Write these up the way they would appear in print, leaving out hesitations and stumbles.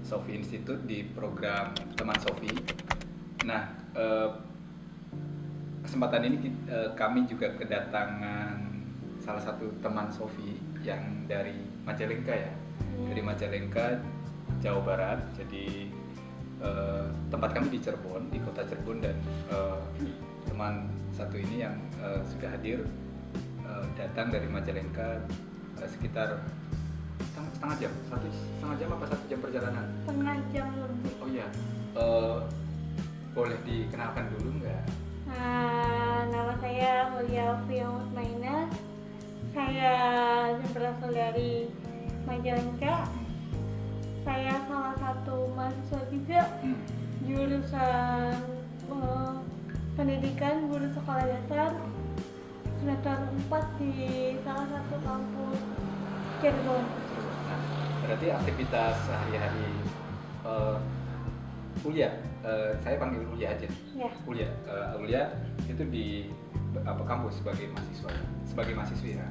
Sofi Institute di program Teman Sofi. Nah, kesempatan ini kami juga kedatangan salah satu teman Sofi yang dari Majalengka ya, dari Majalengka, Jawa Barat. Jadi tempat kami di Cirebon, di kota Cirebon, dan teman satu ini yang sudah hadir datang dari Majalengka sekitar setengah jam, setengah jam apa 1 jam perjalanan? Setengah jam lebih. Oh iya, boleh dikenalkan dulu nggak? Nama saya Mulia Alfia Mutmainah. Saya berasal dari Majalengka. Saya salah satu mahasiswa juga jurusan pendidikan guru sekolah dasar semester 4 di salah satu kampus Cirebon. Nah, berarti aktivitas sehari-hari kuliah, saya panggil kuliah aja. Ya. Kuliah itu di kampus sebagai mahasiswi ya.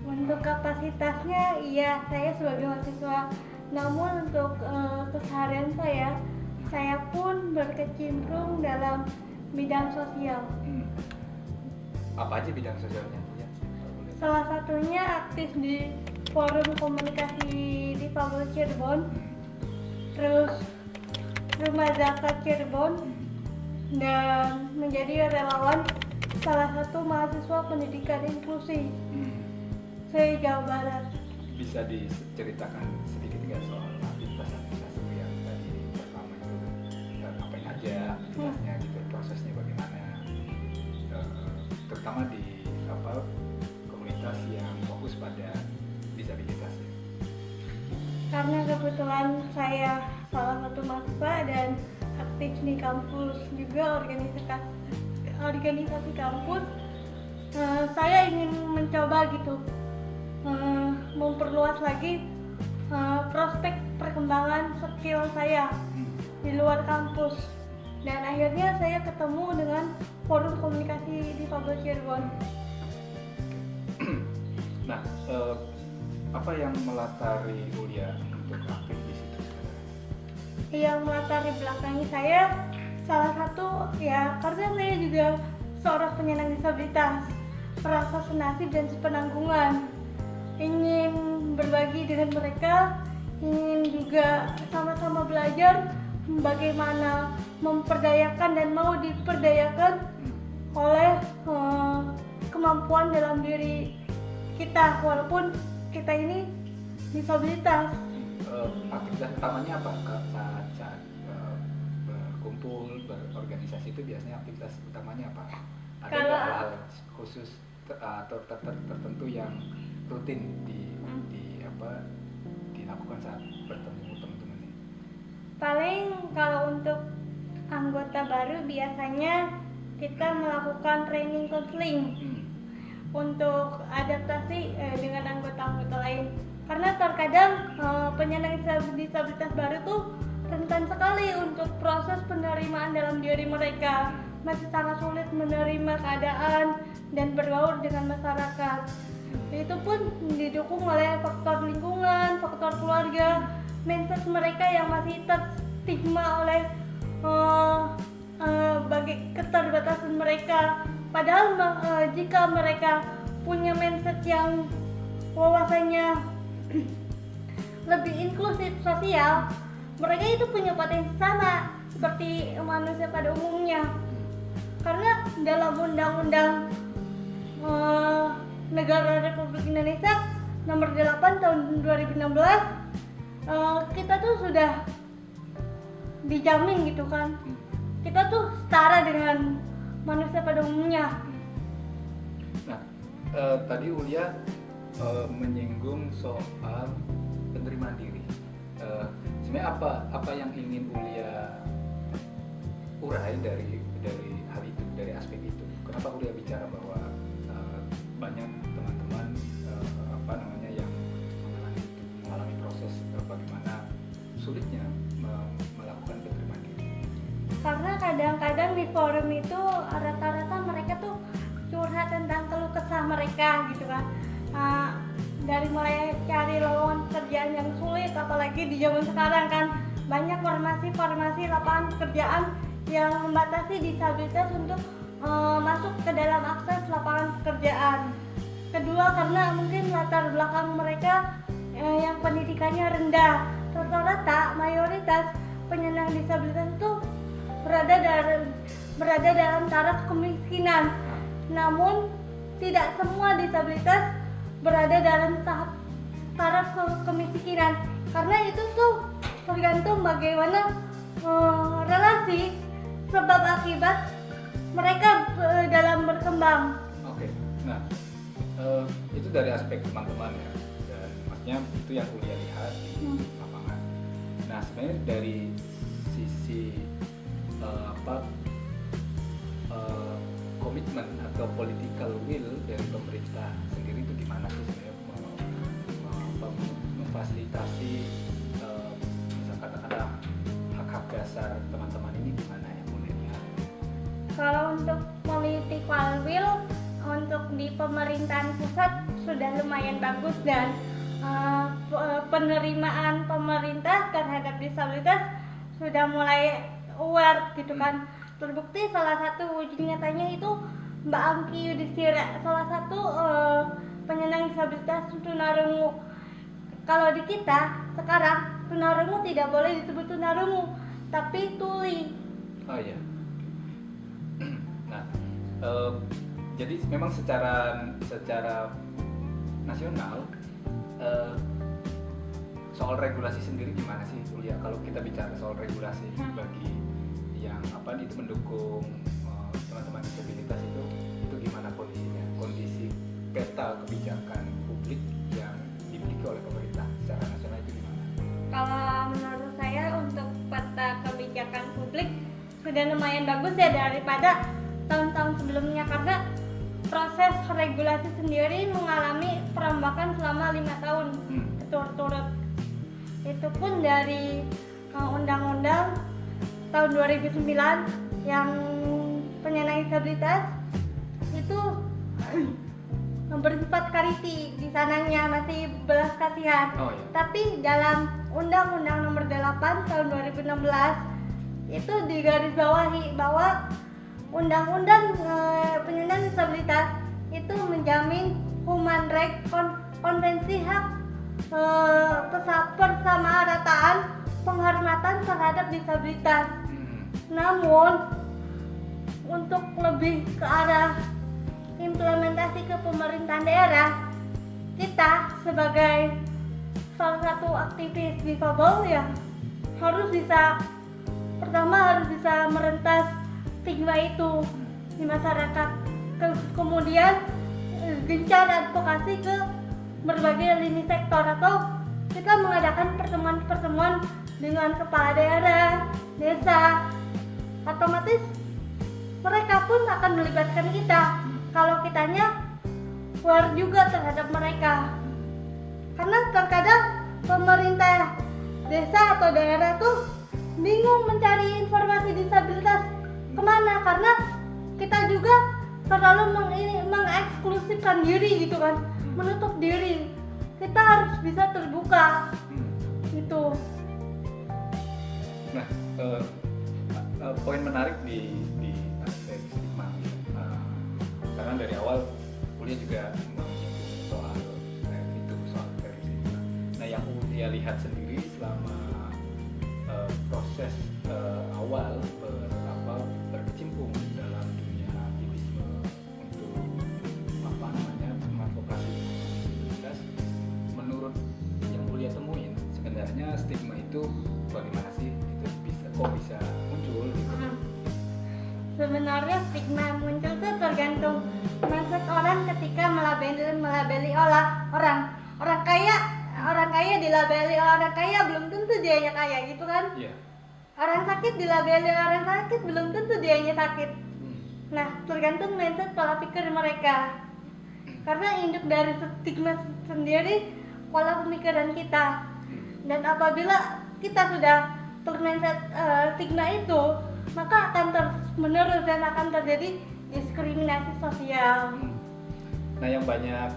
Untuk kapasitasnya, iya saya sebagai mahasiswa. Namun untuk keseharian saya pun berkecimpung dalam bidang sosial. Apa aja bidang sosialnya ya? Salah satunya aktif di forum komunikasi difabel Cirebon, terus Rumah Zakat Cirebon, dan menjadi relawan salah satu mahasiswa pendidikan inklusi se-Jawa Barat. Bisa diceritakan sedikit nggak soal aktivitas yang tadi pertama itu ngapain aja aktivitasnya gitu, prosesnya bagaimana, terutama di komunitas yang fokus pada disabilitas ya. Karena kebetulan saya salah satu mahasiswa dan aktif di kampus juga, organisasi kampus, saya ingin mencoba gitu memperluas lagi prospek perkembangan skill saya di luar kampus, dan akhirnya saya ketemu dengan forum komunikasi difabel Cirebon. Nah, apa yang melatari Ulia untuk aktif di situ? Yang melatari belakangi saya salah satu ya karena saya juga seorang penyandang disabilitas, merasa senasib dan sepenanggungan, ingin berbagi dengan mereka, ingin juga sama-sama belajar bagaimana memperdayakan dan mau diperdayakan oleh kemampuan dalam diri kita, walaupun kita ini disabilitas. Aktivitas utamanya apa saat berkumpul berorganisasi itu biasanya aktivitas utamanya apa? Ada Kalau hal khusus atau tertentu yang rutin dilakukan saat bertemu teman-teman ini? paling kalau untuk anggota baru biasanya kita melakukan training counseling untuk adaptasi dengan anggota-anggota lain, karena terkadang penyandang disabilitas baru tuh rentan sekali untuk proses penerimaan dalam diri mereka, masih sangat sulit menerima keadaan dan bergaul dengan masyarakat. Itu pun didukung oleh faktor lingkungan, faktor keluarga, mindset mereka yang masih terstigma oleh bagi keterbatasan mereka. Padahal jika mereka punya mindset yang wawasannya lebih inklusif sosial, mereka itu punya potensi sama seperti manusia pada umumnya. Karena dalam undang-undang Negara Republik Indonesia nomor 8 tahun 2016, kita tuh sudah dijamin gitu kan, kita tuh setara dengan manusia pada umumnya. Nah, tadi Ulia menyinggung soal penerimaan diri. Sebenarnya apa yang ingin Ulia urai dari hal itu, dari aspek itu? Kenapa Ulia bicara bahwa banyak teman-teman yang mengalami proses bagaimana sulitnya melakukan penerimaan diri? Karena kadang-kadang di forum itu rata-rata mereka tuh curhat tentang keluh kesah mereka gitu kan, dari mulai cari lowongan kerjaan yang sulit, apalagi di zaman sekarang kan banyak formasi lapangan pekerjaan yang membatasi disabilitas untuk masuk ke dalam akses lapangan pekerjaan. Kedua, karena mungkin latar belakang mereka yang pendidikannya rendah. Rata-rata mayoritas penyandang disabilitas itu berada dalam taraf kemiskinan. Namun tidak semua disabilitas berada dalam taraf kemiskinan, karena itu tuh tergantung bagaimana relasi sebab akibat mereka dalam berkembang. Oke. Nah, itu dari aspek teman-teman ya, dan maksudnya itu yang kuliah lihat di lapangan. Nah, sebenarnya dari sisi komitmen atau political will dari pemerintah sendiri itu gimana sih sebenarnya memfasilitasi misalkan katakanlah hak-hak dasar teman-teman ini gimana ya mulainya? Kalau untuk political will untuk di pemerintahan pusat sudah lumayan bagus, dan penerimaan pemerintah terhadap disabilitas sudah mulai aware gitu kan. Terbukti salah satu uji nyatanya itu Mbak Angki Yudhistira, salah satu penyandang disabilitas tunarungu. Kalau di kita sekarang tunarungu tidak boleh disebut tunarungu, tapi tuli. Oh iya. Nah, jadi memang secara nasional soal regulasi sendiri gimana sih kuliah? Kalau kita bicara soal regulasi bagi yang itu mendukung teman-teman disabilitas itu gimana kondisinya? Kondisi peta kebijakan publik yang dimiliki oleh pemerintah secara nasional itu gimana? Kalau menurut saya untuk peta kebijakan publik sudah lumayan bagus ya daripada tahun-tahun sebelumnya, karena proses regulasi sendiri mengalami perombakan selama 5 tahun berturut-turut. Itu pun dari undang-undang tahun 2009 yang penyandang disabilitas itu bersifat kariti, di sananya masih belas kasihan. Oh, iya. Tapi dalam Undang-Undang Nomor 8 tahun 2016 itu digarisbawahi bahwa Undang-Undang penyandang disabilitas itu menjamin human right, konvensi hak persamarataan penghormatan terhadap disabilitas. Namun untuk lebih ke arah implementasi ke pemerintahan daerah, kita sebagai salah satu aktivis difabel ya harus bisa merentas stigma itu di masyarakat, kemudian gencar advokasi ke berbagai lini sektor, atau kita mengadakan pertemuan-pertemuan dengan kepala daerah, desa. Otomatis mereka pun akan melibatkan kita kalau kitanya aware juga terhadap mereka, karena terkadang pemerintah desa atau daerah tuh bingung mencari informasi disabilitas kemana, karena kita juga terlalu mengeksklusifkan diri gitu kan, menutup diri. Kita harus bisa terbuka gitu. Nah, poin menarik di aspek stigma, karena dari awal kuliah juga menyinggung soal stigma. Nah, yang kuliah lihat sendiri selama proses awal berkecimpung dalam dunia aktivisme untuk mengadvokasi disabilitas, menurut yang kuliah temuin sebenarnya stigma itu bagaimana sih kok bisa muncul gitu? Sebenarnya stigma muncul tuh tergantung mindset orang ketika melabeli orang kaya dilabeli orang kaya, belum tentu dianya kaya gitu kan. Yeah. Orang sakit dilabeli orang sakit, belum tentu dianya sakit. Nah, tergantung mindset pola pikir mereka, karena induk dari stigma sendiri pola pemikiran kita. Dan apabila kita sudah termindset stigma itu, maka akan terus-menerus dan akan terjadi diskriminasi sosial. Nah, yang banyak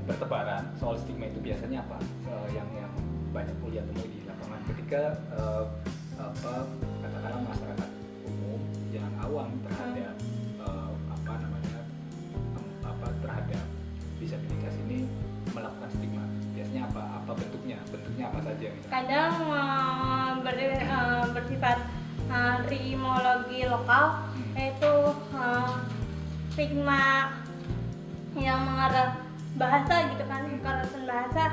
bertebaran soal stigma itu biasanya apa? Yang banyak kuliah temui di lapangan. ketika katakanlah masyarakat umum yang awam terhadap terhadap disabilitas ini melakukan stigma, biasanya apa bentuknya apa saja gitu? Kadang bersifat rimologi lokal, yaitu stigma yang mengarah bahasa gitu kan, kekerasan bahasa,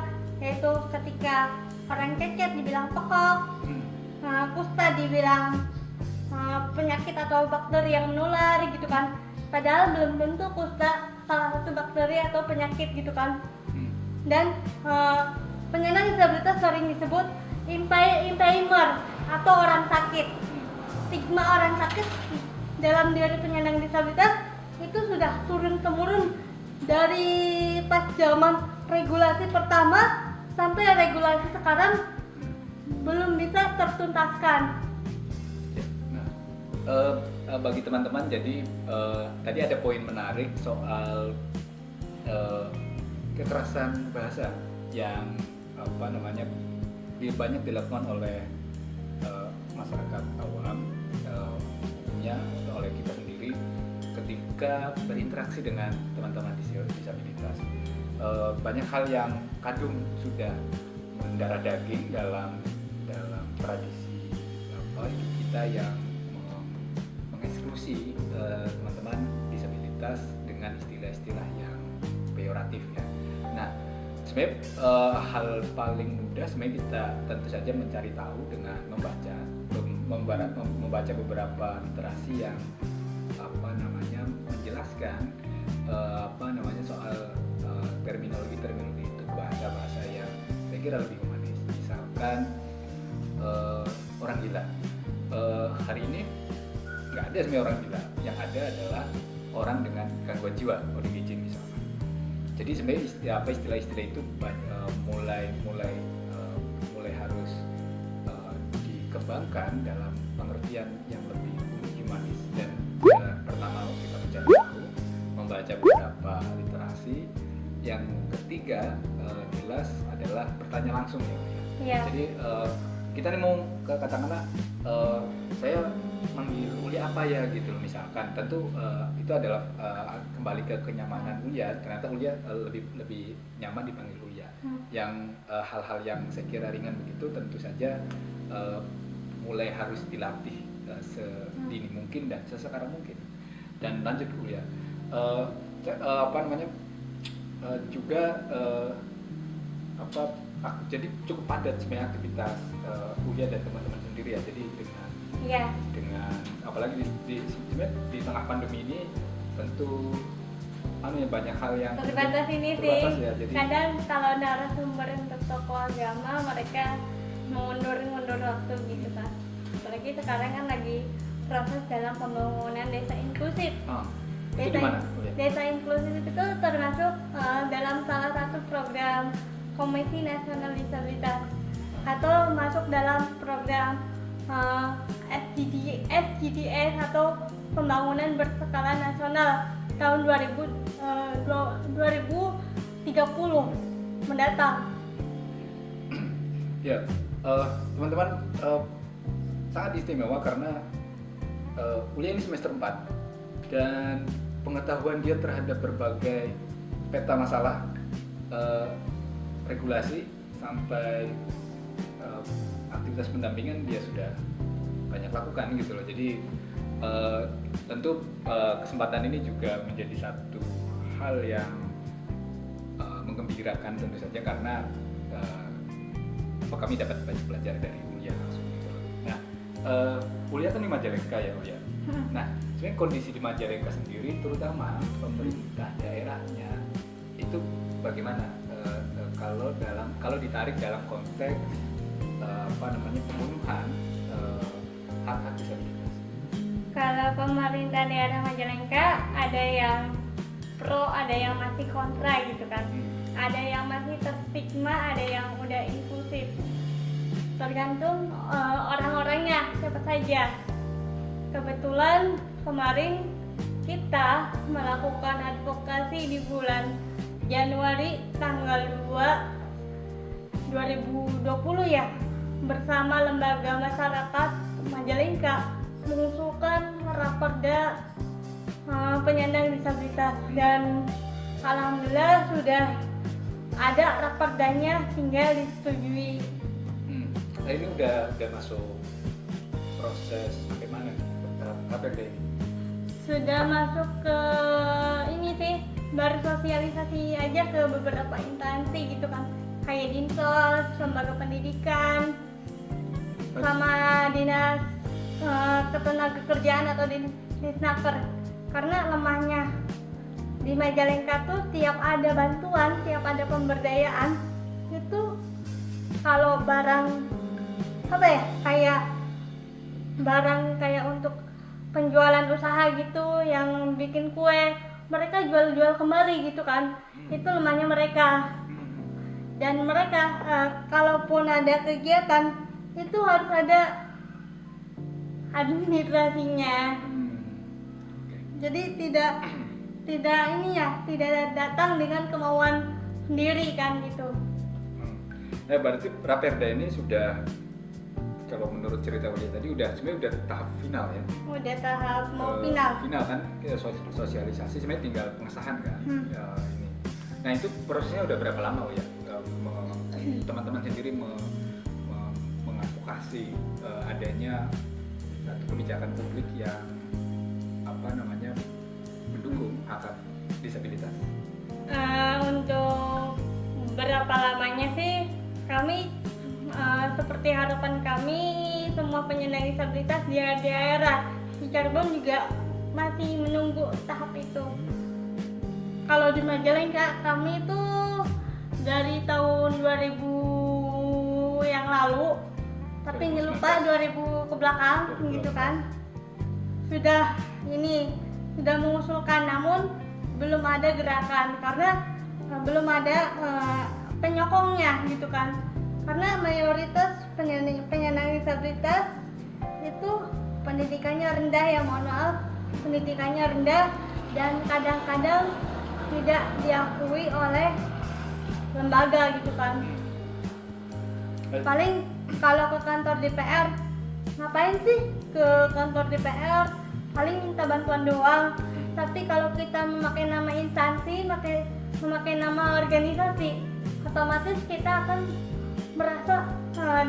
yaitu ketika orang cacat dibilang pekok, kusta dibilang penyakit atau bakteri yang menular gitu kan, padahal belum tentu kusta salah satu bakteri atau penyakit gitu kan. Dan penyandang disabilitas sering disebut impaimer atau orang sakit. Stigma orang sakit dalam diri penyandang disabilitas itu sudah turun-temurun dari pas zaman regulasi pertama sampai regulasi sekarang belum bisa tertuntaskan. Bagi teman-teman, jadi tadi ada poin menarik soal kekerasan bahasa yang banyak dilakukan oleh masyarakat awam, umumnya oleh kita sendiri ketika berinteraksi dengan teman-teman disabilitas. Banyak hal yang kadung sudah mendarah daging dalam tradisi hidup kita yang mengeksklusi teman-teman disabilitas dengan istilah-istilah yang peyoratif ya. Nah, sebenarnya hal paling mudah sebenarnya kita tentu saja mencari tahu dengan membaca beberapa literasi yang menjelaskan soal terminologi itu, bahasa yang saya kira lebih humanis. Misalkan orang gila, hari ini nggak ada sebenarnya orang gila, yang ada adalah orang dengan gangguan jiwa, ODGJ misalnya. Jadi sebenarnya istilah-istilah itu mulai harus dikembangkan dalam pengertian yang lebih humanis. Dan pertama kita mencari tahu, membaca beberapa literasi. Yang ketiga jelas adalah bertanya langsung ya. Jadi kita nih mau katakanlah saya manggil Ulia apa ya gitu loh, misalkan. Tentu itu adalah kembali ke kenyamanan Ulia. Ternyata Ulia lebih nyaman dipanggil Ulia. Yang hal-hal yang saya kira ringan begitu tentu saja mulai harus dilatih sedini mungkin dan sesekarang mungkin. Dan lanjut ke Ulia, jadi cukup padat sebenarnya aktivitas Ulia dan teman-teman sendiri ya. Jadi dengan apalagi di tengah pandemi ini tentu banyak hal yang terbatas sih. Ya, jadi kadang kalau narasumber untuk tokoh agama mereka mundur waktu gitu kan. Apalagi sekarang kan lagi proses dalam pembangunan desa inklusif. Desa inklusif itu termasuk dalam salah satu program Komisi Nasional Disabilitas atau masuk dalam program SDGs atau Pembangunan Berskala Nasional tahun 2030 mendatang. Ya, teman-teman, sangat istimewa karena Ulia ini semester 4 dan pengetahuan dia terhadap berbagai peta masalah regulasi sampai aktivitas pendampingan dia sudah banyak lakukan gitu loh. Jadi tentu kesempatan ini juga menjadi satu hal yang menggembirakan tentu saja karena kami dapat banyak belajar dari Ulia langsung gitu. Nah, Ulia kan di Majalengka ya Ulia. Nah, sebenarnya kondisi di Majalengka sendiri, terutama pemerintah daerahnya itu bagaimana kalau ditarik dalam konteks pemenuhan hak-hak disabilitas? Kalau pemerintah daerah Majalengka ada yang pro, ada yang masih kontra gitu kan. Ada yang masih terstigma, ada yang udah inklusif. Tergantung orang-orangnya siapa saja. Kebetulan kemarin kita melakukan advokasi di bulan Januari tanggal 2 2020 ya. bersama lembaga masyarakat Majalengka mengusulkan raperda penyandang disabilitas, dan alhamdulillah sudah ada raperdanya, tinggal disetujui. Nah, ini udah masuk proses bagaimana nih raperda ini? Sudah masuk ke ini sih, baru sosialisasi aja ke beberapa instansi gitu kan, kayak Dinsos, lembaga pendidikan, sama dinas ketenagakerjaan atau Disnaker. Karena lemahnya di Majalengka tuh tiap ada bantuan, tiap ada pemberdayaan itu kalau barang kayak barang kayak untuk penjualan usaha gitu yang bikin kue, mereka jual kembali gitu kan, itu lemahnya mereka. Dan mereka kalaupun ada kegiatan itu harus ada administrasinya. Jadi tidak datang dengan kemauan sendiri kan gitu. Nah, berarti raperda ini sudah, kalau menurut cerita Ulia tadi sebenarnya udah tahap final ya. Udah tahap mau final. Final kan, sosialisasi sebenarnya tinggal pengesahan kan. Ini. Nah, itu prosesnya udah berapa lama ya? Teman-teman sendiri mengadvokasi adanya satu kebijakan publik yang mendukung hak disabilitas. Untuk berapa lamanya sih, kami seperti harapan kami semua penyandang disabilitas di daerah di Cirebon juga masih menunggu tahap itu. Kalau di Majalengka kami itu dari tahun 2000 yang lalu, tapi lupa 2000 ke belakang gitu kan, sudah mengusulkan, namun belum ada gerakan karena belum ada penyokongnya gitu kan. Karena mayoritas penyandang disabilitas itu pendidikannya rendah, ya mohon maaf, pendidikannya rendah dan kadang-kadang tidak diakui oleh lembaga gitu kan. Paling kalau ke kantor DPR, ngapain sih ke kantor DPR, paling minta bantuan doang. Tapi kalau kita memakai nama instansi, memakai nama organisasi, otomatis kita akan merasa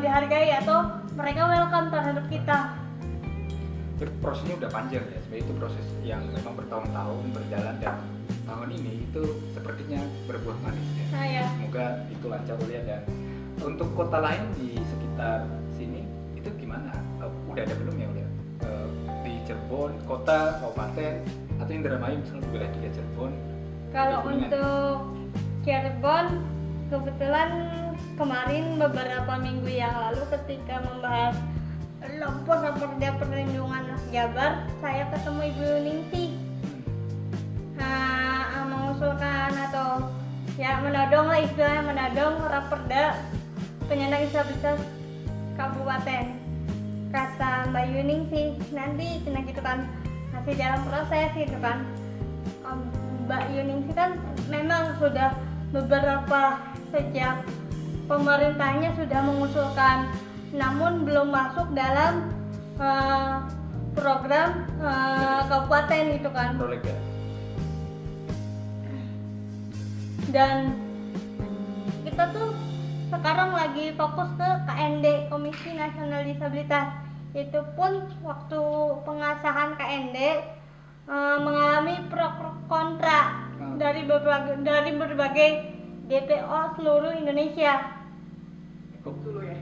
dihargai atau mereka welcome terhadap kita. Prosesnya udah panjang ya, sebenarnya itu proses yang memang bertahun-tahun berjalan, dan tahun ini itu sepertinya berbuah manis ya. Semoga itu lancar Ulia. Dan untuk kota lain di sekitar sini itu gimana? Udah ada belum ya Ulia? Di Cirebon, kota, kabupaten, atau Indramayu misalnya juga lagi ya Cirebon? Kalau untuk Cirebon, kebetulan kemarin beberapa minggu yang lalu ketika membahas raperda perlindungan anak Jabar, saya ketemu Ibu Ningsi mengusulkan atau ya menodong lah, istilahnya menodong raperda penyandang disabilitas kabupaten. Kata Mbak Yuning sih nanti gitu kan, masih dalam proses gitu kan. Mbak Yuning sih kan memang sudah beberapa sejak pemerintahnya sudah mengusulkan, namun belum masuk dalam program kabupaten gitu kan. Dan kita tuh sekarang lagi fokus ke KND, Komisi Nasional Disabilitas. Itu pun waktu pengasahan KND mengalami pro kontra dari berbagai DPO seluruh Indonesia. Dulu ya.